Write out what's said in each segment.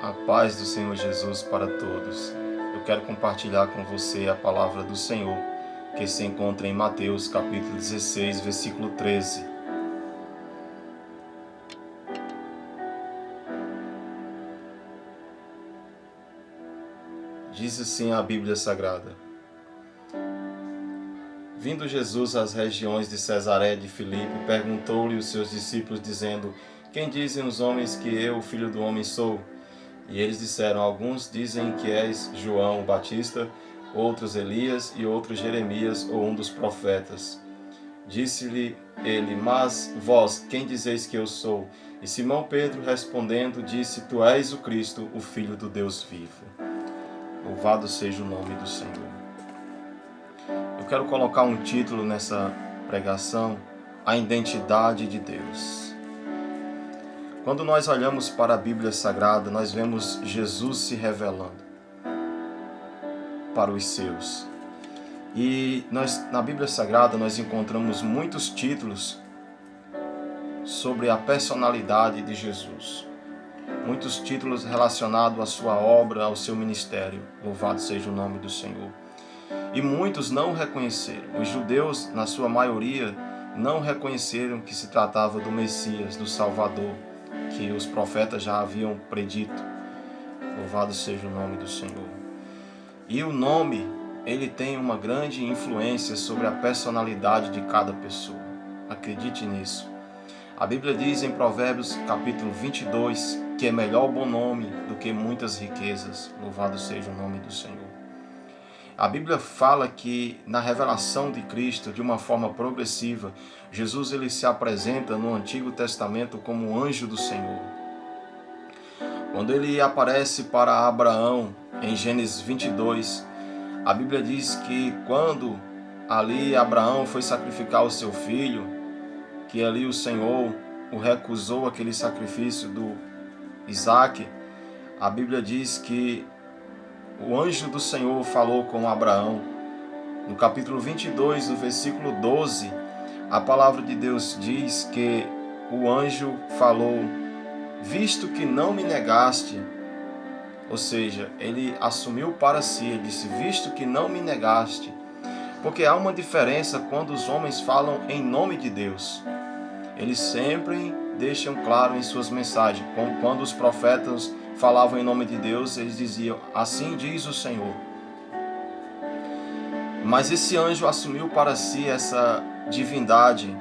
A paz do Senhor Jesus para todos. Eu quero compartilhar com você a palavra do Senhor, que se encontra em Mateus capítulo 16, versículo 13. Diz assim a Bíblia Sagrada: Vindo Jesus às regiões de Cesaré de Filipe, perguntou-lhe os seus discípulos, dizendo: Quem dizem os homens que eu, o Filho do Homem, sou? E eles disseram: Alguns dizem que és João o Batista, outros Elias e outros Jeremias ou um dos profetas. Disse-lhe ele: Mas vós, quem dizeis que eu sou? E Simão Pedro respondendo disse: Tu és o Cristo, o Filho do Deus vivo. Louvado seja o nome do Senhor. Eu quero colocar um título nessa pregação: A identidade de Deus. Quando nós olhamos para a Bíblia Sagrada, nós vemos Jesus se revelando para os seus. E na Bíblia Sagrada nós encontramos muitos títulos sobre a personalidade de Jesus. Muitos títulos relacionados à sua obra, ao seu ministério. Louvado seja o nome do Senhor. E muitos não o reconheceram. Os judeus, na sua maioria, não reconheceram que se tratava do Messias, do Salvador, que os profetas já haviam predito. Louvado seja o nome do Senhor. E o nome, ele tem uma grande influência sobre a personalidade de cada pessoa. Acredite nisso. A Bíblia diz em Provérbios capítulo 22 que é melhor o bom nome do que muitas riquezas. Louvado seja o nome do Senhor. A Bíblia fala que na revelação de Cristo, de uma forma progressiva, Jesus ele se apresenta no Antigo Testamento como um anjo do Senhor. Quando ele aparece para Abraão em Gênesis 22, a Bíblia diz que quando ali Abraão foi sacrificar o seu filho, que ali o Senhor o recusou aquele sacrifício do Isaque, a Bíblia diz que o anjo do Senhor falou com Abraão. No capítulo 22, no versículo 12, a palavra de Deus diz que o anjo falou: Visto que não me negaste, ou seja, ele assumiu para si, ele disse: Visto que não me negaste, porque há uma diferença quando os homens falam em nome de Deus. Eles sempre deixam claro em suas mensagens, quando os profetas falavam em nome de Deus, eles diziam: Assim diz o Senhor. Mas esse anjo assumiu para si essa divindade.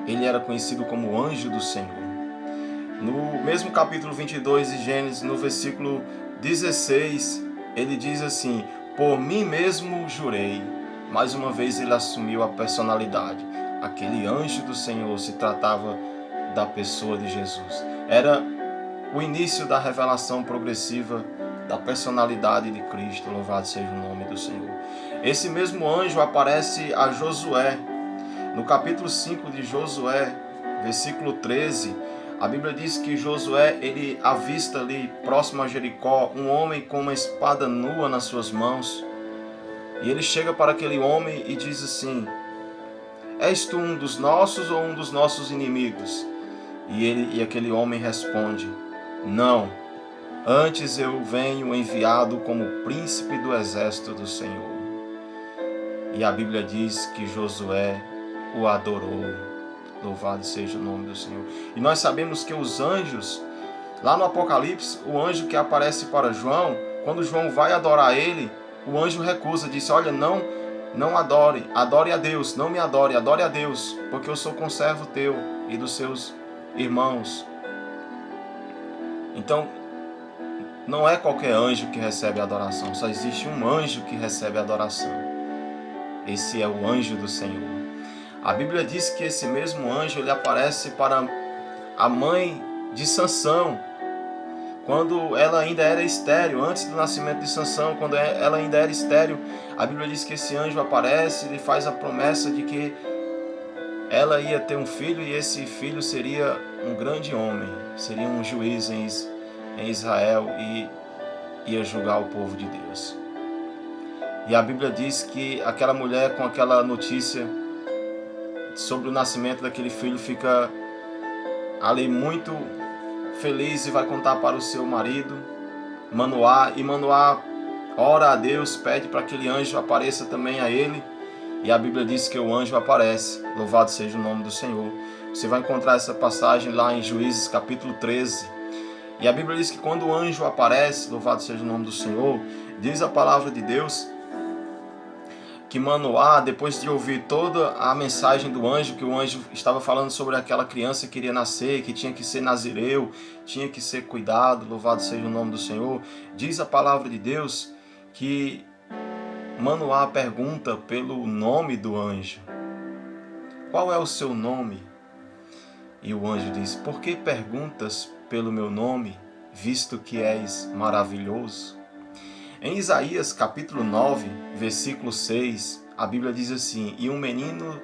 Ele era conhecido como anjo do Senhor. No mesmo capítulo 22 de Gênesis, no versículo 16, ele diz assim: Por mim mesmo jurei. Mais uma vez ele assumiu a personalidade. Aquele anjo do Senhor se tratava da pessoa de Jesus. Era o início da revelação progressiva da personalidade de Cristo. Louvado seja o nome do Senhor. Esse mesmo anjo aparece a Josué. No capítulo 5 de Josué, versículo 13, a Bíblia diz que Josué, ele avista ali, próximo a Jericó, um homem com uma espada nua nas suas mãos. E ele chega para aquele homem e diz assim: És tu um dos nossos ou um dos nossos inimigos? E aquele homem responde: Não, antes eu venho enviado como príncipe do exército do Senhor. E a Bíblia diz que Josué o adorou. Louvado seja o nome do Senhor. E nós sabemos que os anjos, lá no Apocalipse, o anjo que aparece para João, quando João vai adorar ele, o anjo recusa, disse: Olha, não adore a Deus, não me adore, adore a Deus, porque eu sou conservo teu e dos seus irmãos. Então, não é qualquer anjo que recebe adoração, só existe um anjo que recebe adoração. Esse é o anjo do Senhor. A Bíblia diz que esse mesmo anjo ele aparece para a mãe de Sansão, quando ela ainda era estéril, antes do nascimento de Sansão, quando ela ainda era estéril. A Bíblia diz que esse anjo aparece e faz a promessa de que ela ia ter um filho e esse filho seria um grande homem, seria um juiz em Israel e ia julgar o povo de Deus. E a Bíblia diz que aquela mulher, com aquela notícia sobre o nascimento daquele filho, fica ali muito feliz e vai contar para o seu marido, Manoá, e Manoá ora a Deus, pede para que aquele anjo apareça também a ele, e a Bíblia diz que o anjo aparece. Louvado seja o nome do Senhor. Você vai encontrar essa passagem lá em Juízes capítulo 13, e a Bíblia diz que quando o anjo aparece, louvado seja o nome do Senhor, diz a palavra de Deus que Manoá, depois de ouvir toda a mensagem do anjo, que o anjo estava falando sobre aquela criança que iria nascer, que tinha que ser nazireu, tinha que ser cuidado, louvado seja o nome do Senhor, diz a palavra de Deus que Manoá pergunta pelo nome do anjo. Qual é o seu nome? E o anjo diz: por que perguntas pelo meu nome, visto que és maravilhoso? Em Isaías capítulo 9, versículo 6, a Bíblia diz assim: e um menino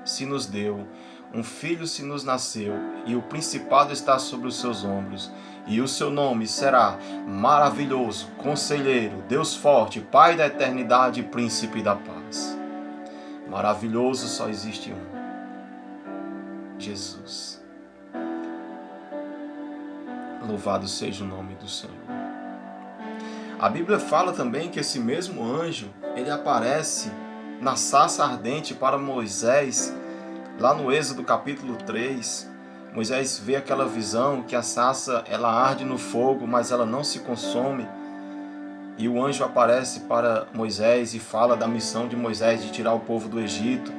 se nos deu, um filho se nos nasceu, e o principado está sobre os seus ombros, e o seu nome será Maravilhoso, Conselheiro, Deus Forte, Pai da Eternidade e Príncipe da Paz. Maravilhoso só existe um: Jesus. Louvado seja o nome do Senhor. A Bíblia fala também que esse mesmo anjo, ele aparece na sarça ardente para Moisés, lá no Êxodo capítulo 3. Moisés vê aquela visão que a sarça ela arde no fogo, mas ela não se consome. E o anjo aparece para Moisés e fala da missão de Moisés de tirar o povo do Egito.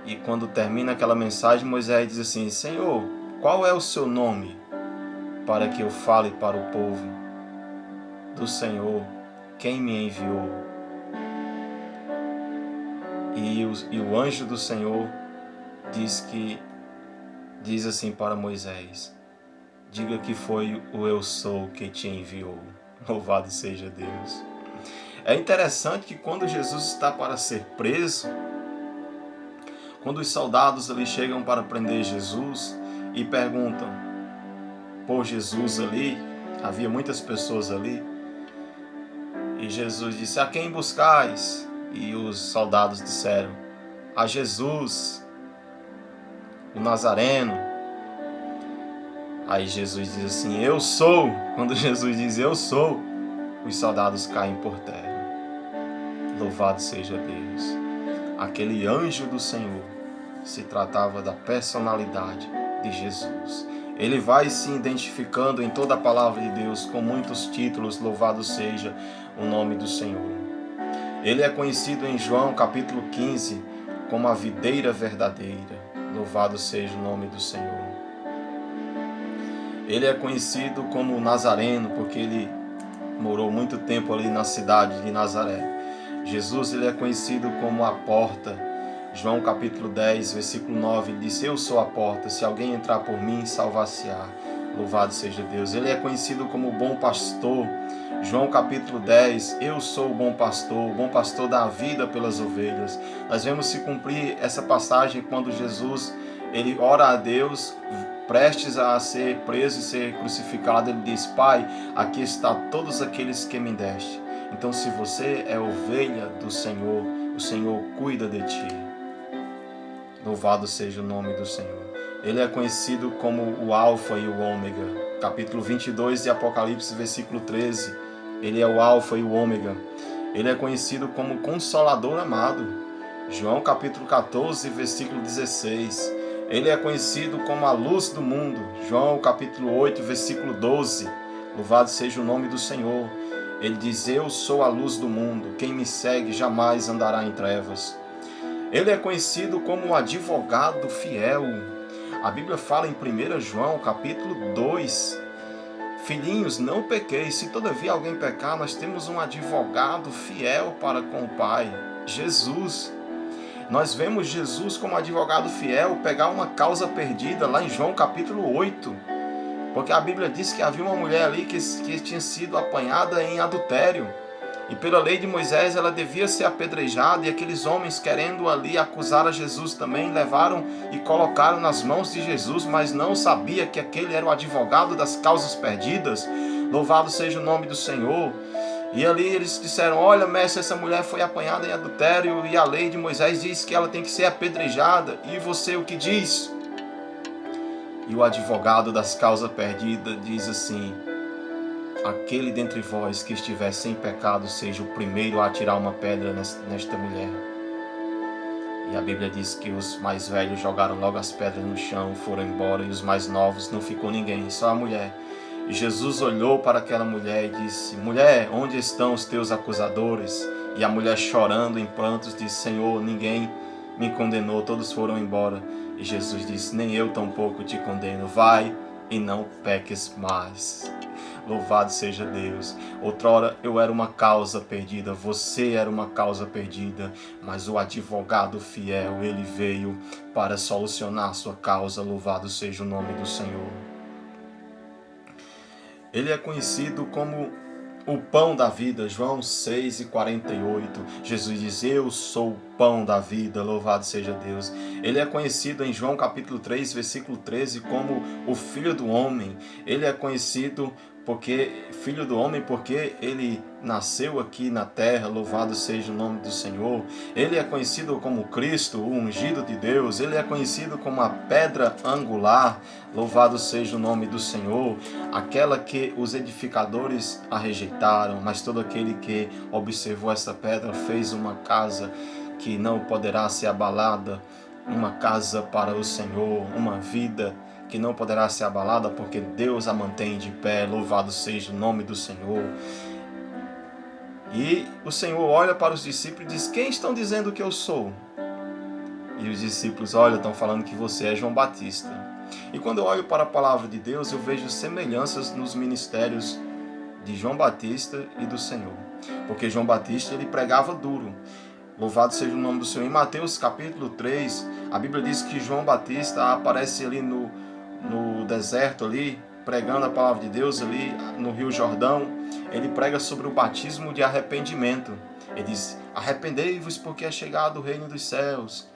E quando termina aquela mensagem, Moisés diz assim: Senhor, qual é o seu nome? Para que eu fale para o povo do Senhor, quem me enviou. E o anjo do Senhor diz assim para Moisés: diga que foi o eu sou que te enviou. Louvado seja Deus. É interessante que quando Jesus está para ser preso, quando os soldados ali chegam para prender Jesus e perguntam por Jesus ali, havia muitas pessoas ali, e Jesus disse: a quem buscais? E os soldados disseram: a Jesus, o Nazareno. Aí Jesus diz assim: eu sou. Quando Jesus diz eu sou, os soldados caem por terra. Louvado seja Deus. Aquele anjo do Senhor se tratava da personalidade de Jesus. Ele vai se identificando em toda a palavra de Deus com muitos títulos, louvado seja o nome do Senhor. Ele é conhecido em João capítulo 15 como a videira verdadeira, louvado seja o nome do Senhor. Ele é conhecido como Nazareno porque ele morou muito tempo ali na cidade de Nazaré. Jesus, ele é conhecido como a porta. João capítulo 10, versículo 9, ele diz: eu sou a porta, se alguém entrar por mim, salvar-se-á. Louvado seja Deus. Ele é conhecido como o bom pastor. João capítulo 10, eu sou o bom pastor dá a vida pelas ovelhas. Nós vemos se cumprir essa passagem quando Jesus, ele ora a Deus, prestes a ser preso e ser crucificado. Ele diz: Pai, aqui está todos aqueles que me deste. Então, se você é ovelha do Senhor, o Senhor cuida de ti. Louvado seja o nome do Senhor. Ele é conhecido como o Alfa e o Ômega. Capítulo 22 de Apocalipse, versículo 13. Ele é o Alfa e o Ômega. Ele é conhecido como Consolador amado. João capítulo 14, versículo 16. Ele é conhecido como a luz do mundo. João capítulo 8, versículo 12. Louvado seja o nome do Senhor. Ele diz: eu sou a luz do mundo. Quem me segue jamais andará em trevas. Ele é conhecido como o advogado fiel. A Bíblia fala em 1 João, capítulo 2: filhinhos, não pequeis. Se todavia alguém pecar, nós temos um advogado fiel para com o Pai, Jesus. Nós vemos Jesus como advogado fiel pegar uma causa perdida lá em João capítulo 8. Porque a Bíblia diz que havia uma mulher ali que tinha sido apanhada em adultério. E pela lei de Moisés ela devia ser apedrejada, e aqueles homens, querendo ali acusar a Jesus também, levaram e colocaram nas mãos de Jesus, mas não sabia que aquele era o advogado das causas perdidas. Louvado seja o nome do Senhor. E ali eles disseram: olha, mestre, essa mulher foi apanhada em adultério e a lei de Moisés diz que ela tem que ser apedrejada. E você o que diz? E o advogado das causas perdidas diz assim: aquele dentre vós que estiver sem pecado seja o primeiro a atirar uma pedra nesta mulher. E a Bíblia diz que os mais velhos jogaram logo as pedras no chão, foram embora, e os mais novos não ficou ninguém, só a mulher. E Jesus olhou para aquela mulher e disse: mulher, onde estão os teus acusadores? E a mulher, chorando em prantos, disse: Senhor, ninguém me condenou, todos foram embora. E Jesus disse: nem eu tampouco te condeno, vai e não peques mais. Louvado seja Deus. Outrora eu era uma causa perdida, você era uma causa perdida, mas o advogado fiel, ele veio para solucionar a sua causa. Louvado seja o nome do Senhor. Ele é conhecido como o pão da vida, João 6:48. Jesus diz: eu sou o pão da vida, louvado seja Deus. Ele é conhecido em João capítulo 3, versículo 13, como o Filho do Homem. Ele é conhecido Filho do Homem, porque ele nasceu aqui na terra, louvado seja o nome do Senhor. Ele é conhecido como Cristo, o ungido de Deus. Ele é conhecido como a pedra angular, louvado seja o nome do Senhor. Aquela que os edificadores a rejeitaram, mas todo aquele que observou essa pedra fez uma casa que não poderá ser abalada, uma casa para o Senhor, uma vida que não poderá ser abalada, porque Deus a mantém de pé, louvado seja o nome do Senhor. E o Senhor olha para os discípulos e diz: quem estão dizendo que eu sou? E os discípulos: olha, estão falando que você é João Batista. E quando eu olho para a palavra de Deus, eu vejo semelhanças nos ministérios de João Batista e do Senhor. Porque João Batista, ele pregava duro. Louvado seja o nome do Senhor. Em Mateus capítulo 3, a Bíblia diz que João Batista aparece ali no deserto ali, pregando a palavra de Deus ali no Rio Jordão. Ele prega sobre o batismo de arrependimento. Ele diz: arrependei-vos, porque é chegado o reino dos céus.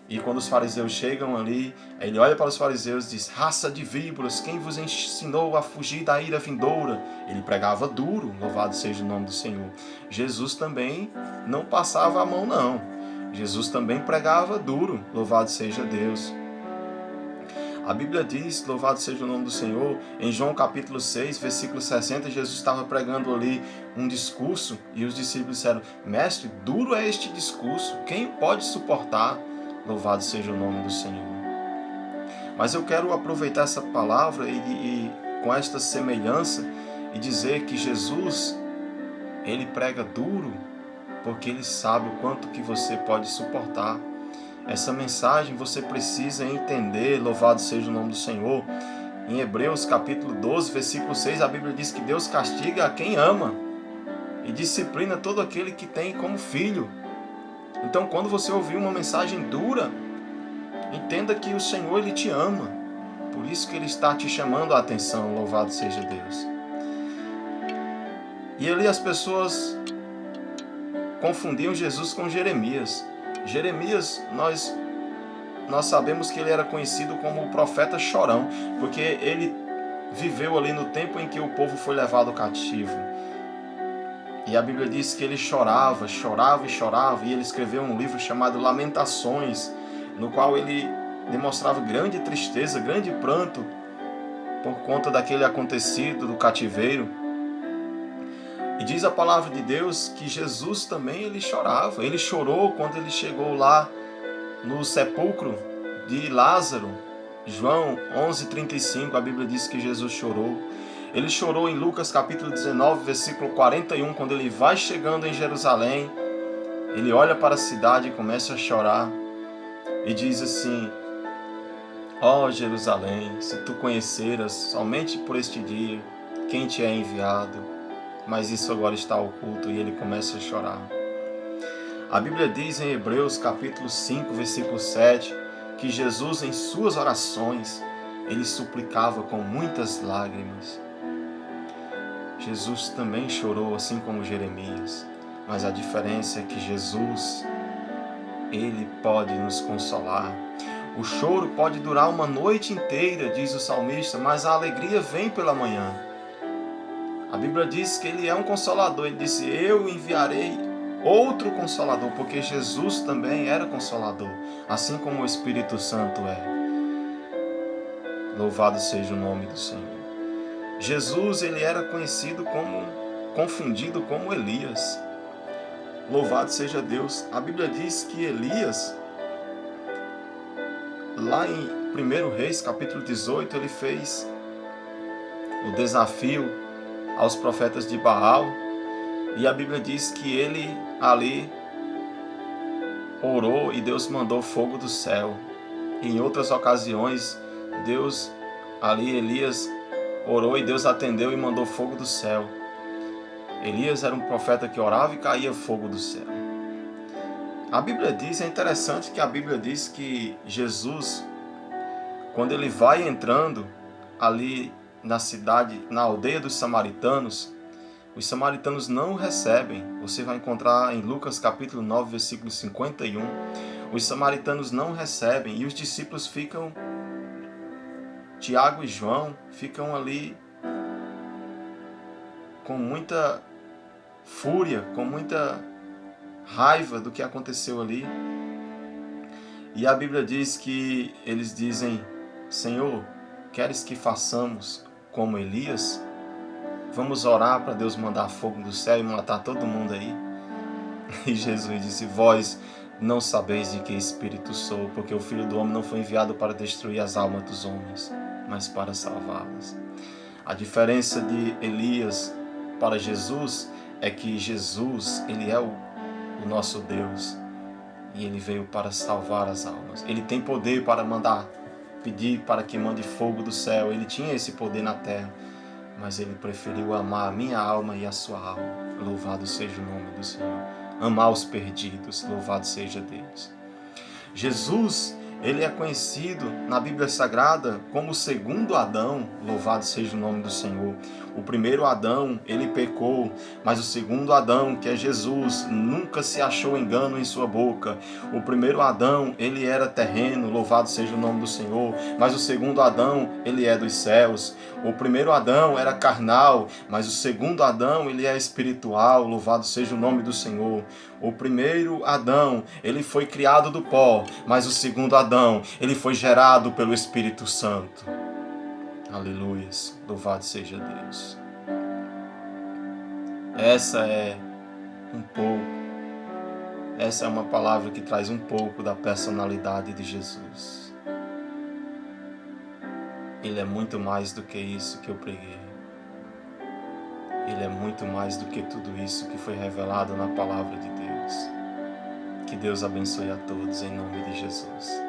E quando os fariseus chegam ali, ele olha para os fariseus e diz: raça de víboras, quem vos ensinou a fugir da ira vindoura? Ele pregava duro, louvado seja o nome do Senhor. Jesus também não passava a mão, não. Jesus também pregava duro, louvado seja Deus. A Bíblia diz, louvado seja o nome do Senhor, em João capítulo 6, versículo 60, Jesus estava pregando ali um discurso e os discípulos disseram: mestre, duro é este discurso, quem pode suportar? Louvado seja o nome do Senhor. Mas eu quero aproveitar essa palavra e com esta semelhança e dizer que Jesus, ele prega duro porque ele sabe o quanto que você pode suportar. Essa mensagem você precisa entender, louvado seja o nome do Senhor. Em Hebreus capítulo 12, versículo 6, a Bíblia diz que Deus castiga a quem ama e disciplina todo aquele que tem como filho. Então, quando você ouvir uma mensagem dura, entenda que o Senhor, ele te ama. Por isso que ele está te chamando a atenção, louvado seja Deus. E ali as pessoas confundiam Jesus com Jeremias. Jeremias, nós sabemos que ele era conhecido como o profeta chorão, porque ele viveu ali no tempo em que o povo foi levado cativo. E a Bíblia diz que ele chorava, chorava e chorava, e ele escreveu um livro chamado Lamentações, no qual ele demonstrava grande tristeza, grande pranto, por conta daquele acontecido do cativeiro. E diz a palavra de Deus que Jesus também ele chorava. Ele chorou quando ele chegou lá no sepulcro de Lázaro. João 11:35, a Bíblia diz que Jesus chorou. Ele chorou em Lucas capítulo 19, versículo 41, quando ele vai chegando em Jerusalém. Ele olha para a cidade e começa a chorar. E diz assim: ó Jerusalém, se tu conheceras somente por este dia quem te é enviado, mas isso agora está oculto. E ele começa a chorar. A Bíblia diz em Hebreus capítulo 5, versículo 7, que Jesus em suas orações, ele suplicava com muitas lágrimas. Jesus também chorou assim como Jeremias, mas a diferença é que Jesus, ele pode nos consolar. O choro pode durar uma noite inteira, diz o salmista, mas a alegria vem pela manhã. A Bíblia diz que ele é um consolador. Ele disse: eu enviarei outro consolador, porque Jesus também era consolador, assim como o Espírito Santo é. Louvado seja o nome do Senhor. Jesus, ele era confundido como Elias. Louvado seja Deus. A Bíblia diz que Elias, lá em 1 Reis, capítulo 18, ele fez o desafio aos profetas de Baal. E a Bíblia diz que ele ali orou e Deus mandou fogo do céu. Em outras ocasiões, Elias orou e Deus atendeu e mandou fogo do céu. Elias era um profeta que orava e caía fogo do céu. A Bíblia diz, é interessante que a Bíblia diz que Jesus, quando ele vai entrando ali na cidade, na aldeia dos samaritanos, os samaritanos não o recebem. Você vai encontrar em Lucas capítulo 9, versículo 51. Os samaritanos não o recebem e os discípulos ficam, Tiago e João, ficam ali com muita fúria, com muita raiva do que aconteceu ali. E a Bíblia diz que eles dizem: Senhor, queres que façamos como Elias? Vamos orar para Deus mandar fogo do céu e matar todo mundo aí? E Jesus disse: vós não sabeis de que espírito sou, porque o Filho do Homem não foi enviado para destruir as almas dos homens, mas para salvá-las. A diferença de Elias para Jesus é que Jesus, ele é o nosso Deus, e ele veio para salvar as almas. Ele tem poder para pedir para que mande fogo do céu. Ele tinha esse poder na terra, mas ele preferiu amar a minha alma e a sua alma. Louvado seja o nome do Senhor. Amar os perdidos. Louvado seja Deus. Jesus, ele é conhecido na Bíblia Sagrada como o segundo Adão. Louvado seja o nome do Senhor. O primeiro Adão, ele pecou, mas o segundo Adão, que é Jesus, nunca se achou engano em sua boca. O primeiro Adão, ele era terreno, louvado seja o nome do Senhor, mas o segundo Adão, ele é dos céus. O primeiro Adão era carnal, mas o segundo Adão, ele é espiritual, louvado seja o nome do Senhor. O primeiro Adão, ele foi criado do pó, mas o segundo Adão, ele foi gerado pelo Espírito Santo. Aleluias, louvado seja Deus. Essa é uma palavra que traz um pouco da personalidade de Jesus. Ele é muito mais do que isso que eu preguei. Ele é muito mais do que tudo isso que foi revelado na palavra de Deus. Que Deus abençoe a todos em nome de Jesus.